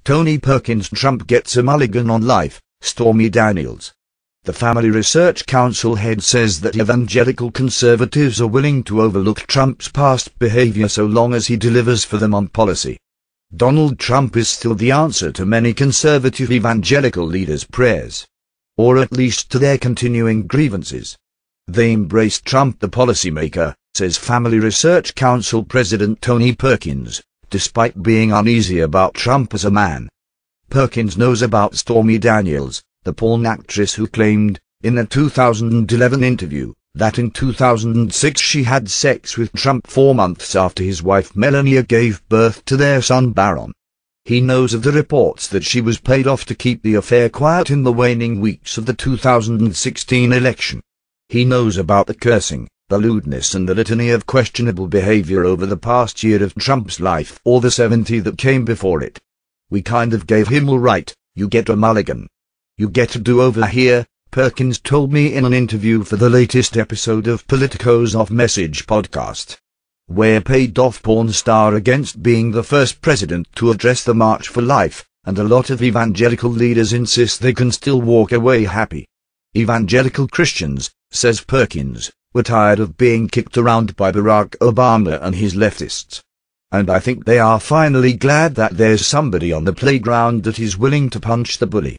Tony Perkins. Trump gets a mulligan on life, Stormy Daniels. The Family Research Council head says that evangelical conservatives are willing to overlook Trump's past behavior so long as he delivers for them on policy. Donald Trump is still the answer to many conservative evangelical leaders' prayers. Or at least to their continuing grievances. They embrace Trump the policymaker, says Family Research Council President Tony Perkins, despite being uneasy about Trump as a man. Perkins knows about Stormy Daniels, the porn actress who claimed, in a 2011 interview, that in 2006 she had sex with Trump 4 months after his wife Melania gave birth to their son Barron. He knows of the reports that she was paid off to keep the affair quiet in the waning weeks of the 2016 election. He knows about the cursing, the lewdness and the litany of questionable behavior over the past year of Trump's life, or the 70 that came before it. We kind of gave him all right, you get a mulligan. You get a do-over here, Perkins told me in an interview for the latest episode of Politico's Off Message podcast. We're paid off porn star against being the first president to address the March for Life, and a lot of evangelical leaders insist they can still walk away happy. Evangelical Christians, says Perkins, were tired of being kicked around by Barack Obama and his leftists. And I think they are finally glad that there's somebody on the playground that is willing to punch the bully.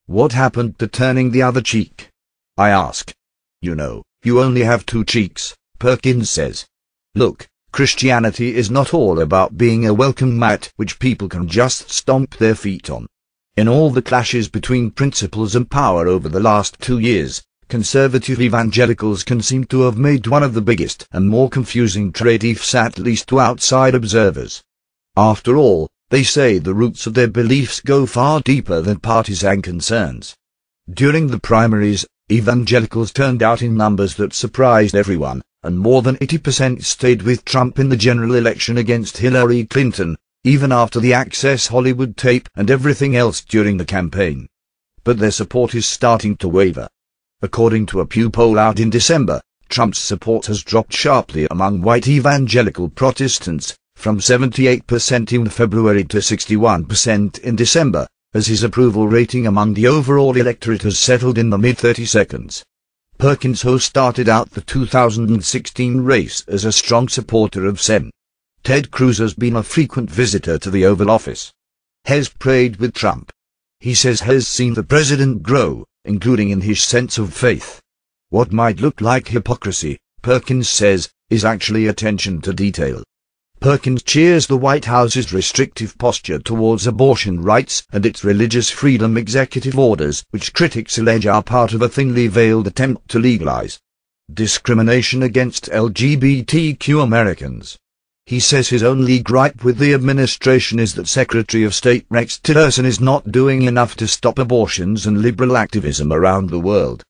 What happened to turning the other cheek? I ask. You know, you only have 2 cheeks, Perkins says. Look, Christianity is not all about being a welcome mat which people can just stomp their feet on. In all the clashes between principles and power over the last 2 years, conservative evangelicals can seem to have made one of the biggest and more confusing trade-offs, at least to outside observers. After all, they say the roots of their beliefs go far deeper than partisan concerns. During the primaries, evangelicals turned out in numbers that surprised everyone, and more than 80% stayed with Trump in the general election against Hillary Clinton, even after the Access Hollywood tape and everything else during the campaign. But their support is starting to waver. According to a Pew poll out in December, Trump's support has dropped sharply among white evangelical Protestants, from 78% in February to 61% in December, as his approval rating among the overall electorate has settled in the mid-30s. Perkins, who started out the 2016 race as a strong supporter of Sen. Ted Cruz, has been a frequent visitor to the Oval Office. Has prayed with Trump. He says has seen the president grow, including in his sense of faith. What might look like hypocrisy, Perkins says, is actually attention to detail. Perkins cheers the White House's restrictive posture towards abortion rights and its religious freedom executive orders, which critics allege are part of a thinly veiled attempt to legalize discrimination against LGBTQ Americans. He says his only gripe with the administration is that Secretary of State Rex Tillerson is not doing enough to stop abortions and liberal activism around the world.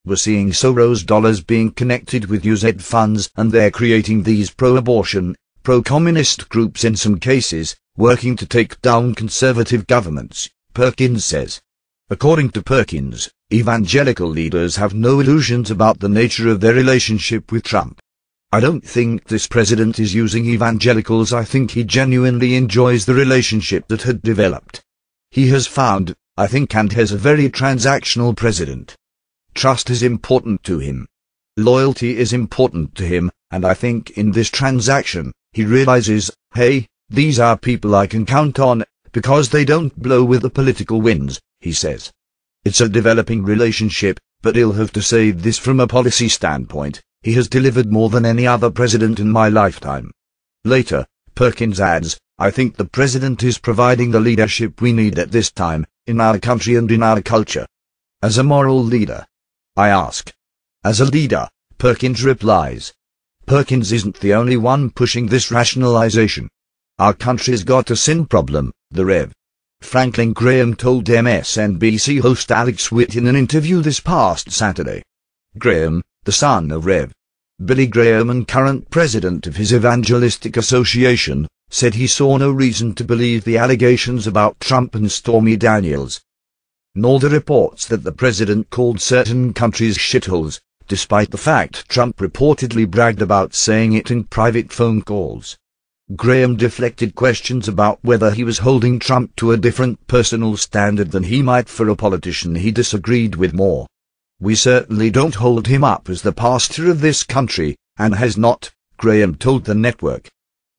We're seeing Soros dollars being connected with UZ funds, and they're creating these pro-abortion, pro-communist groups in some cases, working to take down conservative governments, Perkins says. According to Perkins, evangelical leaders have no illusions about the nature of their relationship with Trump. I don't think this president is using evangelicals. I think he genuinely enjoys the relationship that had developed. He has found, I think, and has a very transactional president. Trust is important to him. Loyalty is important to him, and I think in this transaction, he realizes, hey, these are people I can count on, because they don't blow with the political winds, he says. It's a developing relationship, but he'll have to say this from a policy standpoint. He has delivered more than any other president in my lifetime. Later, Perkins adds, I think the president is providing the leadership we need at this time, in our country and in our culture. As a moral leader? I ask. As a leader, Perkins replies. Perkins isn't the only one pushing this rationalization. Our country's got a sin problem, the Rev. Franklin Graham told MSNBC host Alex Witt in an interview this past Saturday. Graham, the son of Rev. Billy Graham and current president of his evangelistic association, said he saw no reason to believe the allegations about Trump and Stormy Daniels, nor the reports that the president called certain countries shitholes, despite the fact Trump reportedly bragged about saying it in private phone calls. Graham deflected questions about whether he was holding Trump to a different personal standard than he might for a politician he disagreed with more. "We certainly don't hold him up as the pastor of this country, and has not," Graham told the network.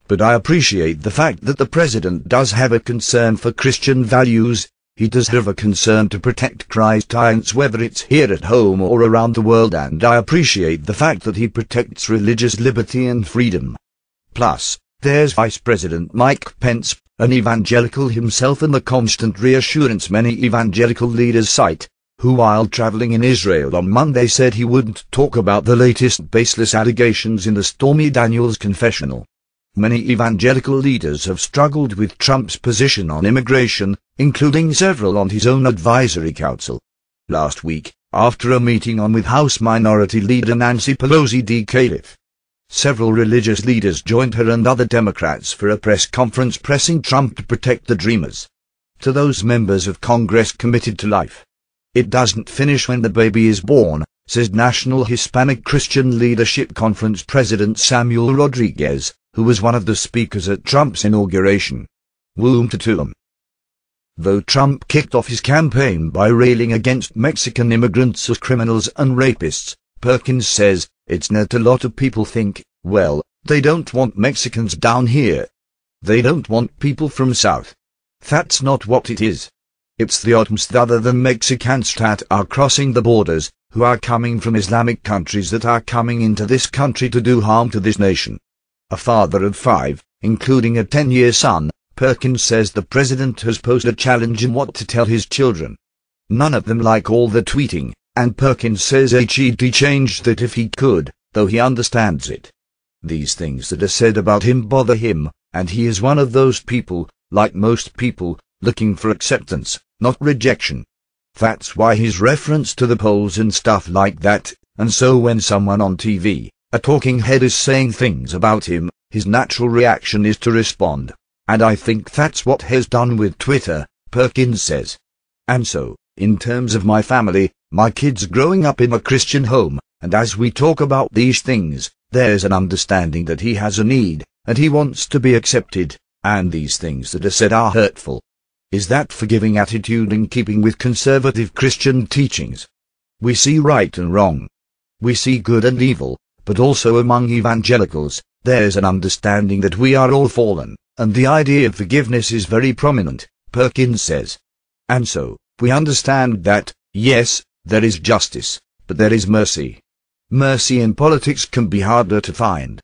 "But I appreciate the fact that the president does have a concern for Christian values. He does have a concern to protect Christians, whether it's here at home or around the world, and I appreciate the fact that he protects religious liberty and freedom. Plus, there's Vice President Mike Pence, an evangelical himself, and the constant reassurance many evangelical leaders cite, who while traveling in Israel on Monday said he wouldn't talk about the latest baseless allegations in the Stormy Daniels confessional. Many evangelical leaders have struggled with Trump's position on immigration, including several on his own advisory council. Last week, after a meeting with House Minority Leader Nancy Pelosi D. Califf, several religious leaders joined her and other Democrats for a press conference pressing Trump to protect the Dreamers. To those members of Congress committed to life, "It doesn't finish when the baby is born," says National Hispanic Christian Leadership Conference President Samuel Rodriguez, who was one of the speakers at Trump's inauguration. Womb to tomb. Though Trump kicked off his campaign by railing against Mexican immigrants as criminals and rapists, Perkins says, "It's not a lot of people think, well, they don't want Mexicans down here. They don't want people from South. That's not what it is. It's the items other than Mexicans that are crossing the borders, who are coming from Islamic countries, that are coming into this country to do harm to this nation." A father of 5, including a 10-year son, Perkins says the president has posed a challenge in what to tell his children. None of them like all the tweeting, and Perkins says he'd change that if he could, though he understands it. These things that are said about him bother him, and he is one of those people, like most people, looking for acceptance, not rejection. That's why his reference to the polls and stuff like that, and so when someone on TV, a talking head, is saying things about him, his natural reaction is to respond. And I think that's what he's done with Twitter, Perkins says. And so, in terms of my family, my kids growing up in a Christian home, and as we talk about these things, there's an understanding that he has a need, and he wants to be accepted, and these things that are said are hurtful. Is that forgiving attitude in keeping with conservative Christian teachings? We see right and wrong. We see good and evil. But also among evangelicals, there's an understanding that we are all fallen, and the idea of forgiveness is very prominent, Perkins says. And so, we understand that, yes, there is justice, but there is mercy. Mercy in politics can be harder to find.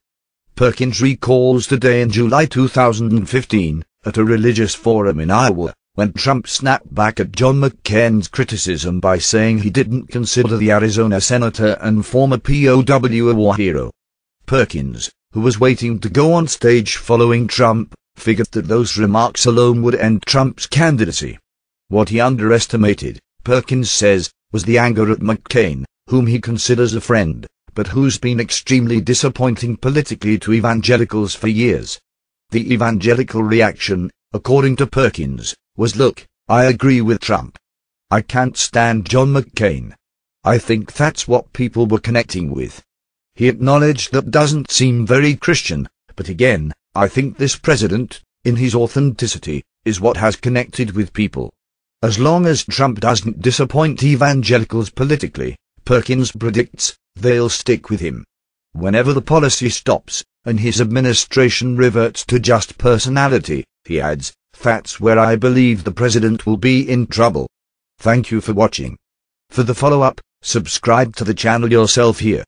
Perkins recalls the day in July 2015, at a religious forum in Iowa, when Trump snapped back at John McCain's criticism by saying he didn't consider the Arizona senator and former POW a war hero. Perkins, who was waiting to go on stage following Trump, figured that those remarks alone would end Trump's candidacy. What he underestimated, Perkins says, was the anger at McCain, whom he considers a friend, but who's been extremely disappointing politically to evangelicals for years. The evangelical reaction, according to Perkins, was, "Look, I agree with Trump. I can't stand John McCain." I think that's what people were connecting with. He acknowledged that doesn't seem very Christian, but again, I think this president, in his authenticity, is what has connected with people. As long as Trump doesn't disappoint evangelicals politically, Perkins predicts, they'll stick with him. Whenever the policy stops, and his administration reverts to just personality, he adds, that's where I believe the president will be in trouble. Thank you for watching. For the follow-up, subscribe to the channel yourself here.